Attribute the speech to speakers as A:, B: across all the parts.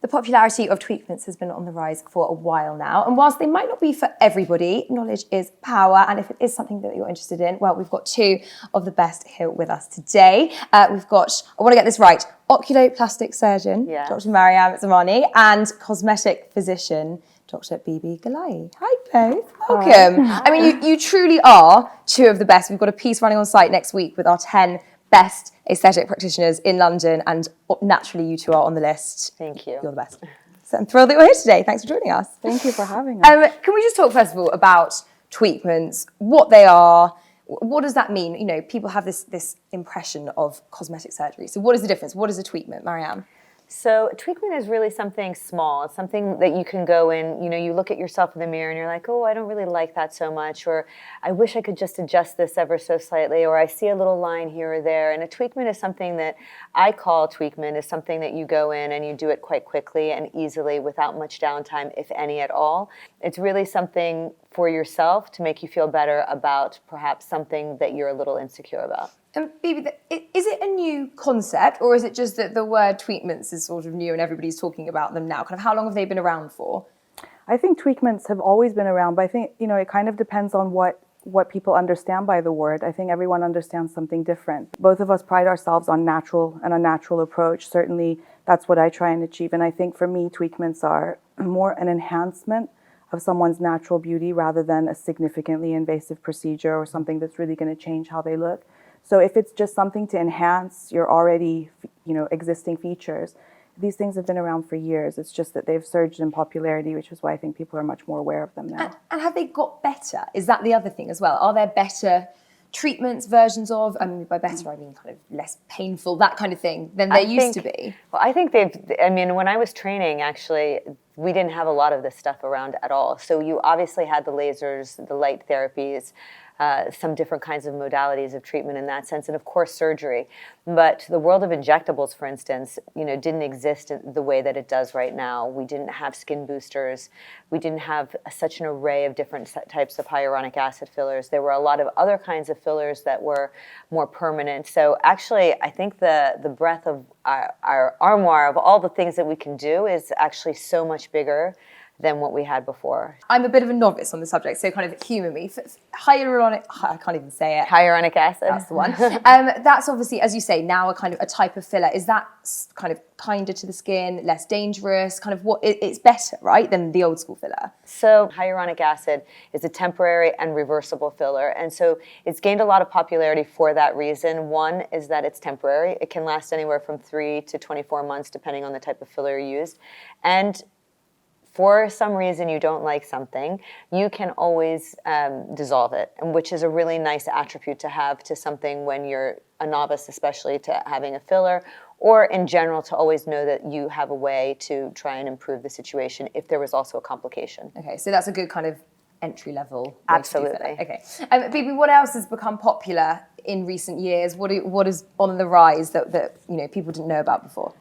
A: The popularity of treatments has been on the rise for a while now, and whilst they might not be for everybody, knowledge is power, and if it is something that you're interested in, well, we've got two of the best here with us today. We've got, I want to get this right, oculoplastic surgeon, Dr. Maryam Zamani, and cosmetic physician, Dr. Bibi Galai. Hi both, welcome. Hi. I mean, you truly are two of the best. We've got a piece running on site next week with our 10 best aesthetic practitioners in London, and naturally you two are on the list.
B: Thank you.
A: You're the best. So I'm thrilled that you're here today. Thanks for joining us.
C: Thank you for having us.
A: Can we just talk first of all about treatments, what they are, what does that mean? You know, people have this impression of cosmetic surgery. So what is the difference? What is a treatment, Maryam?
B: So a treatment is really something small. It's something that you can go in, you know, you look at yourself in the mirror and you're like, oh, I don't really like that so much, or I wish I could just adjust this ever so slightly, or I see a little line here or there. And a tweakment is something that I call tweakment, is something that you go in and you do it quite quickly and easily without much downtime, if any at all. It's really something for yourself to make you feel better about perhaps something that you're a little insecure about.
A: And Bibi, is it a new concept, or is it just that the word tweakments is sort of new and everybody's talking about them now? Kind of how long have they been around for?
C: I think tweakments have always been around, but I think, you know, it kind of depends on what people understand by the word. I think everyone understands something different. Both of us pride ourselves on natural and a natural approach. Certainly that's what I try and achieve. And I think for me, tweakments are more an enhancement of someone's natural beauty rather than a significantly invasive procedure or something that's really going to change how they look. So if it's just something to enhance your already, you know, existing features, these things have been around for years. It's just that they've surged in popularity, which is why I think people are much more aware of them now.
A: And have they got better? Is that the other thing as well? Are there better treatments, versions of, I mean, by better I mean kind of less painful, that kind of thing, than there used to be?
B: Well, I think when I was training, actually, we didn't have a lot of this stuff around at all. So you obviously had the lasers, the light therapies, some different kinds of modalities of treatment in that sense, and of course surgery. But the world of injectables, for instance, you know, didn't exist in the way that it does right now. We didn't have skin boosters. We didn't have such an array of different types of hyaluronic acid fillers. There were a lot of other kinds of fillers that were more permanent. So actually, I think the breadth of our armoire of all the things that we can do is actually so much bigger than what we had before.
A: I'm a bit of a novice on the subject, so kind of humour me. Hyaluronic, I can't even say it.
B: Hyaluronic acid.
A: That's the one. That's obviously, as you say, now a kind of a type of filler. Is that kind of kinder to the skin, less dangerous? Kind of it's better, right, than the old school filler?
B: So hyaluronic acid is a temporary and reversible filler. And so it's gained a lot of popularity for that reason. One is that it's temporary. It can last anywhere from 3 to 24 months, depending on the type of filler you used. And for some reason you don't like something, you can always dissolve it, and which is a really nice attribute to have to something when you're a novice, especially to having a filler, or in general to always know that you have a way to try and improve the situation if there was also a complication.
A: Okay, so that's a good kind of entry level.
B: Absolutely.
A: Okay, Bibi, what else has become popular in recent years? What is on the rise that you know people didn't know about before?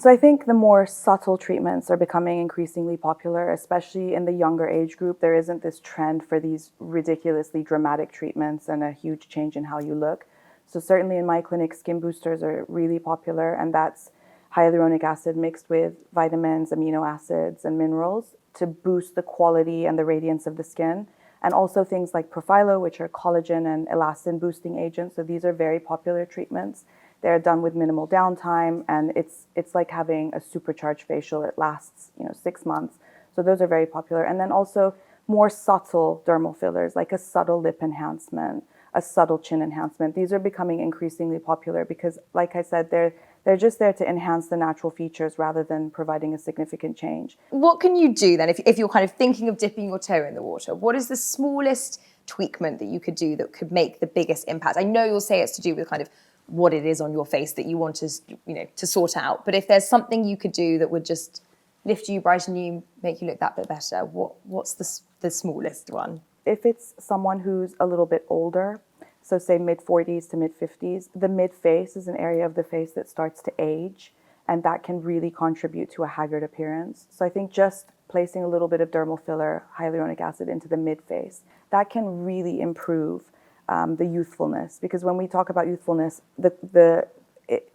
C: So I think the more subtle treatments are becoming increasingly popular, especially in the younger age group. There isn't this trend for these ridiculously dramatic treatments and a huge change in how you look. So certainly in my clinic, skin boosters are really popular, and that's hyaluronic acid mixed with vitamins, amino acids, and minerals to boost the quality and the radiance of the skin. And also things like Profilo, which are collagen and elastin boosting agents. So these are very popular treatments. They're done with minimal downtime, and it's like having a supercharged facial. It lasts, you know, 6 months. So those are very popular. And then also more subtle dermal fillers, like a subtle lip enhancement, a subtle chin enhancement. These are becoming increasingly popular because, like I said, they're just there to enhance the natural features rather than providing a significant change.
A: What can you do then if you're kind of thinking of dipping your toe in the water? What is the smallest tweakment that you could do that could make the biggest impact? I know you'll say it's to do with kind of what it is on your face that you want to, you know, to sort out. But if there's something you could do that would just lift you, brighten you, make you look that bit better, what's the smallest one?
C: If it's someone who's a little bit older, so say mid-40s to mid-50s, the mid-face is an area of the face that starts to age, and that can really contribute to a haggard appearance. So I think just placing a little bit of dermal filler, hyaluronic acid into the mid-face, that can really improve the youthfulness, because when we talk about youthfulness,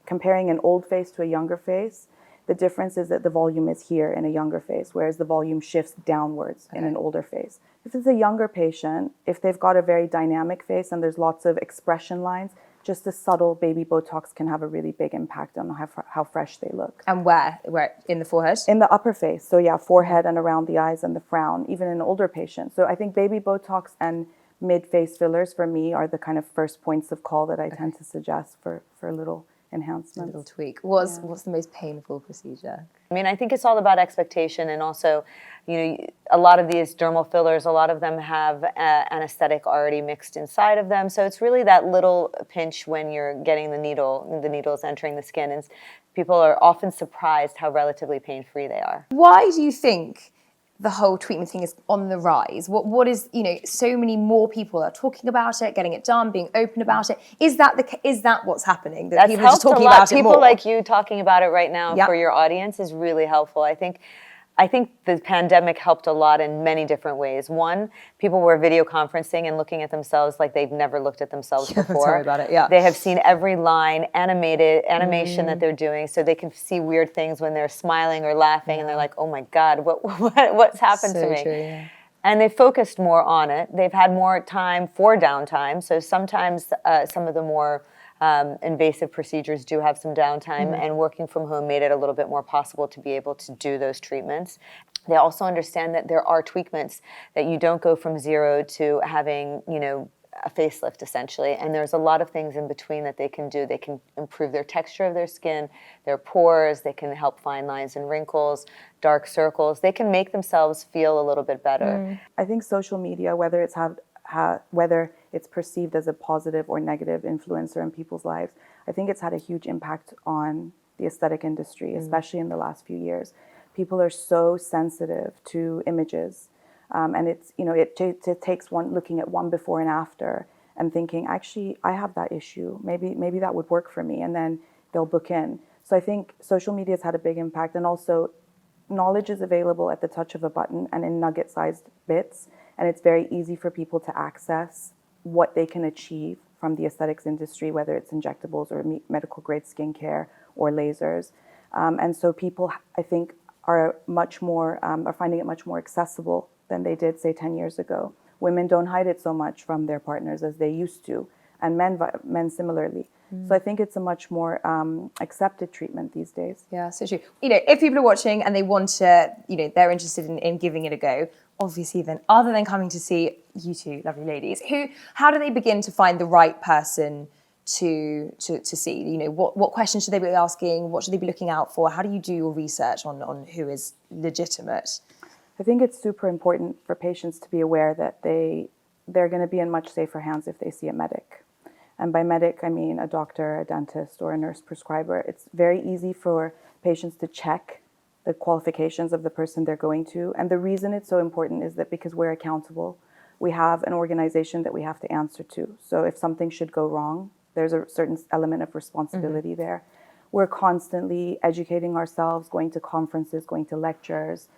C: comparing an old face to a younger face, The difference is that the volume is here in a younger face, whereas the volume shifts downwards in an older face. If it's a younger patient, if they've got a very dynamic face and there's lots of expression lines, just a subtle baby Botox can have a really big impact on how fresh they look.
A: And where? In the forehead?
C: In the upper face. So yeah, forehead and around the eyes and the frown, even in older patients. So I think baby Botox and mid-face fillers for me are the kind of first points of call that I tend to suggest for little enhancements.
A: A little tweak. What's the most painful procedure?
B: I mean, I think it's all about expectation, and also, a lot of these dermal fillers, a lot of them have anesthetic already mixed inside of them. So it's really that little pinch when you're getting the needle's entering the skin, and people are often surprised how relatively pain-free they are.
A: Why do you think the whole treatment thing is on the rise? What is, so many more people are talking about it, getting it done, being open about it. Is that what's happening? That
B: That's
A: people are just
B: helped
A: talking
B: a lot.
A: about it
B: People
A: more?
B: like you talking about it right now for your audience is really helpful. I think the pandemic helped a lot in many different ways. One, people were video conferencing and looking at themselves like they've never looked at themselves before.
A: Sorry about it, yeah.
B: They have seen every animation that they're doing, so they can see weird things when they're smiling or laughing, and they're like, oh my God, what's happened to me?
A: True, yeah.
B: And they focused more on it. They've had more time for downtime. So sometimes some of the more invasive procedures do have some downtime, and working from home made it a little bit more possible to be able to do those treatments. They also understand that there are tweakments, that you don't go from zero to having, a facelift essentially. And there's a lot of things in between that they can do. They can improve their texture of their skin, their pores, they can help fine lines and wrinkles, dark circles. They can make themselves feel a little bit better.
C: I think social media, whether it's perceived as a positive or negative influencer in people's lives, I think it's had a huge impact on the aesthetic industry, especially in the last few years. People are so sensitive to images. And it's, it takes one looking at one before and after and thinking, actually, I have that issue. Maybe that would work for me. And then they'll book in. So I think social media has had a big impact. And also, knowledge is available at the touch of a button and in nugget-sized bits. And it's very easy for people to access what they can achieve from the aesthetics industry, whether it's injectables or medical-grade skincare or lasers. And so people, I think, are finding it much more accessible than they did, say, 10 years ago. Women don't hide it so much from their partners as they used to, and men similarly. So I think it's a much more accepted treatment these days.
A: Yeah, so true. If people are watching and they want to, they're interested in giving it a go, obviously then, other than coming to see you two lovely ladies, how do they begin to find the right person to see? What questions should they be asking? What should they be looking out for? How do you do your research on who is legitimate?
C: I think it's super important for patients to be aware that they're going to be in much safer hands if they see a medic. And by medic, I mean a doctor, a dentist, or a nurse prescriber. It's very easy for patients to check the qualifications of the person they're going to. And the reason it's so important is that because we're accountable, we have an organization that we have to answer to. So if something should go wrong, there's a certain element of responsibility there. We're constantly educating ourselves, going to conferences, going to lectures,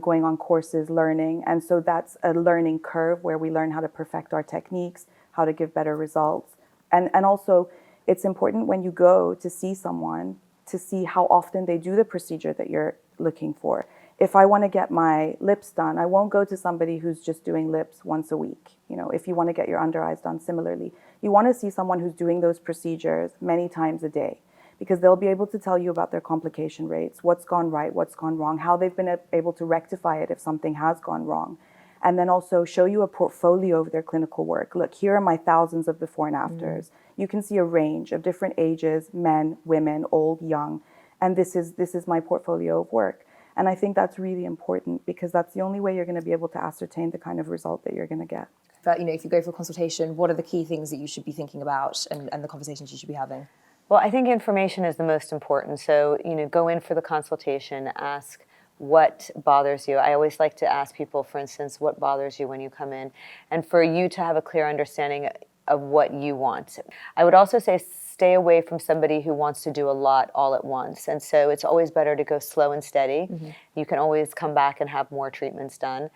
C: going on courses, learning. And so that's a learning curve where we learn how to perfect our techniques, how to give better results. And also, it's important when you go to see someone to see how often they do the procedure that you're looking for. If I want to get my lips done, I won't go to somebody who's just doing lips once a week. If you want to get your under eyes done similarly, you want to see someone who's doing those procedures many times a day, because they'll be able to tell you about their complication rates, what's gone right, what's gone wrong, how they've been able to rectify it if something has gone wrong. And then also show you a portfolio of their clinical work. Look, here are my thousands of before and afters. You can see a range of different ages, men, women, old, young. And this is my portfolio of work. And I think that's really important, because that's the only way you're going to be able to ascertain the kind of result that you're going to get.
A: But, if you go for a consultation, what are the key things that you should be thinking about and the conversations you should be having?
B: Well, I think information is the most important. So, go in for the consultation, ask what bothers you. I always like to ask people, for instance, what bothers you when you come in, and for you to have a clear understanding of what you want. I would also say stay away from somebody who wants to do a lot all at once. And so it's always better to go slow and steady. You can always come back and have more treatments done.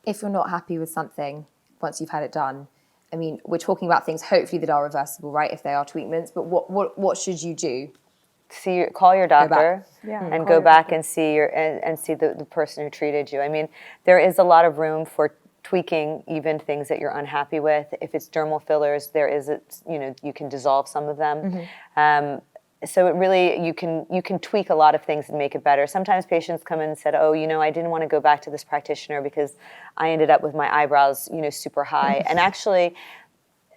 A: If you're not happy with something once you've had it done, we're talking about things hopefully that are reversible, right, if they are treatments, but what should you do?
B: call your doctor
C: Yeah,
B: and
C: call
B: go
C: your
B: back
C: doctor.
B: and see the person who treated you. I mean, there is a lot of room for tweaking even things that you're unhappy with. If it's dermal fillers, there is you can dissolve some of them. So it really, you can tweak a lot of things and make it better. Sometimes patients come in and said, oh, I didn't want to go back to this practitioner because I ended up with my eyebrows, super high. And actually,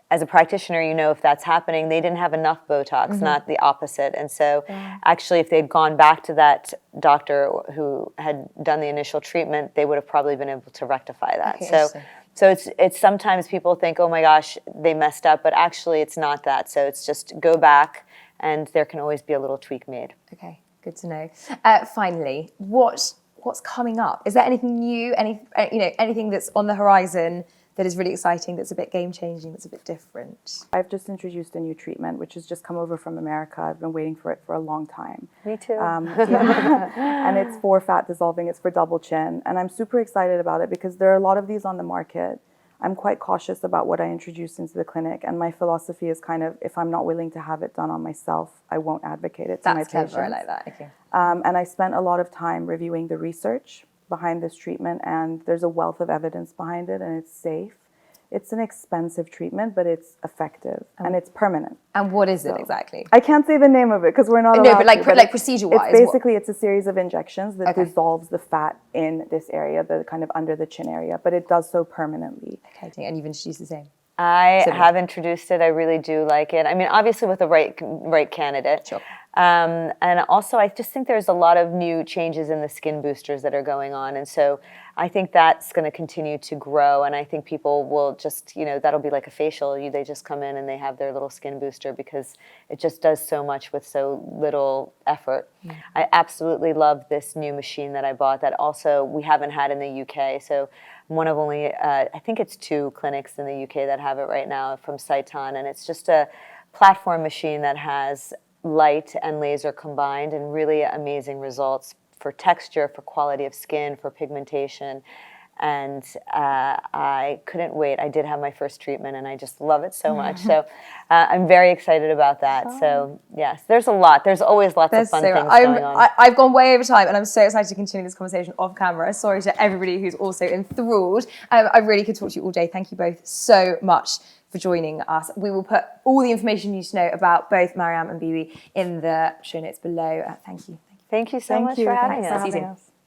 B: as a practitioner, if that's happening, they didn't have enough Botox, not the opposite. And so actually, if they'd gone back to that doctor who had done the initial treatment, they would have probably been able to rectify that.
A: Okay,
B: So it's sometimes people think, oh my gosh, they messed up, but actually it's not that. So it's just go back, and there can always be a little tweak made.
A: Okay, good to know. Finally, what's coming up? Is there anything new? Anything that's on the horizon that is really exciting, that's a bit game-changing, that's a bit different?
C: I've just introduced a new treatment, which has just come over from America. I've been waiting for it for a long time.
B: Me too.
C: And it's for fat dissolving. It's for double chin. And I'm super excited about it because there are a lot of these on the market. I'm quite cautious about what I introduce into the clinic. And my philosophy is kind of, if I'm not willing to have it done on myself, I won't advocate it to my patients.
A: That's clever, I like that, okay.
C: And I spent a lot of time reviewing the research behind this treatment, and there's a wealth of evidence behind it, and it's safe. It's an expensive treatment, but it's effective, and it's permanent.
A: And what is it exactly?
C: I can't say the name of it because we're not allowed
A: No, but
C: to,
A: like procedure-wise.
C: It's basically, it's a series of injections that dissolves the fat in this area, the kind of under the chin area, but it does so permanently.
A: Okay, and you've introduced the same.
B: I have introduced it. I really do like it. I mean, obviously with the right candidate.
A: Sure.
B: And also, I just think there's a lot of new changes in the skin boosters that are going on. And so I think that's going to continue to grow. And I think people will just, that'll be like a facial. They just come in and they have their little skin booster because it just does so much with so little effort. I absolutely love this new machine that I bought that also we haven't had in the UK. So one of only, I think it's 2 clinics in the UK that have it right now from Saiton. And it's just a platform machine that has light and laser combined, and really amazing results for texture, for quality of skin, for pigmentation. And I couldn't wait. I did have my first treatment, and I just love it so much. So I'm very excited about that. So yes, there's a lot. There's always lots of fun things going on.
A: I've gone way over time, and I'm so excited to continue this conversation off camera. Sorry to everybody who's also enthralled. I really could talk to you all day. Thank you both so much for joining us. We will put all the information you need to know about both Maryam and Bibi in the show notes below. Thank you.
B: Thank you so much for having us.
C: Thanks for having us.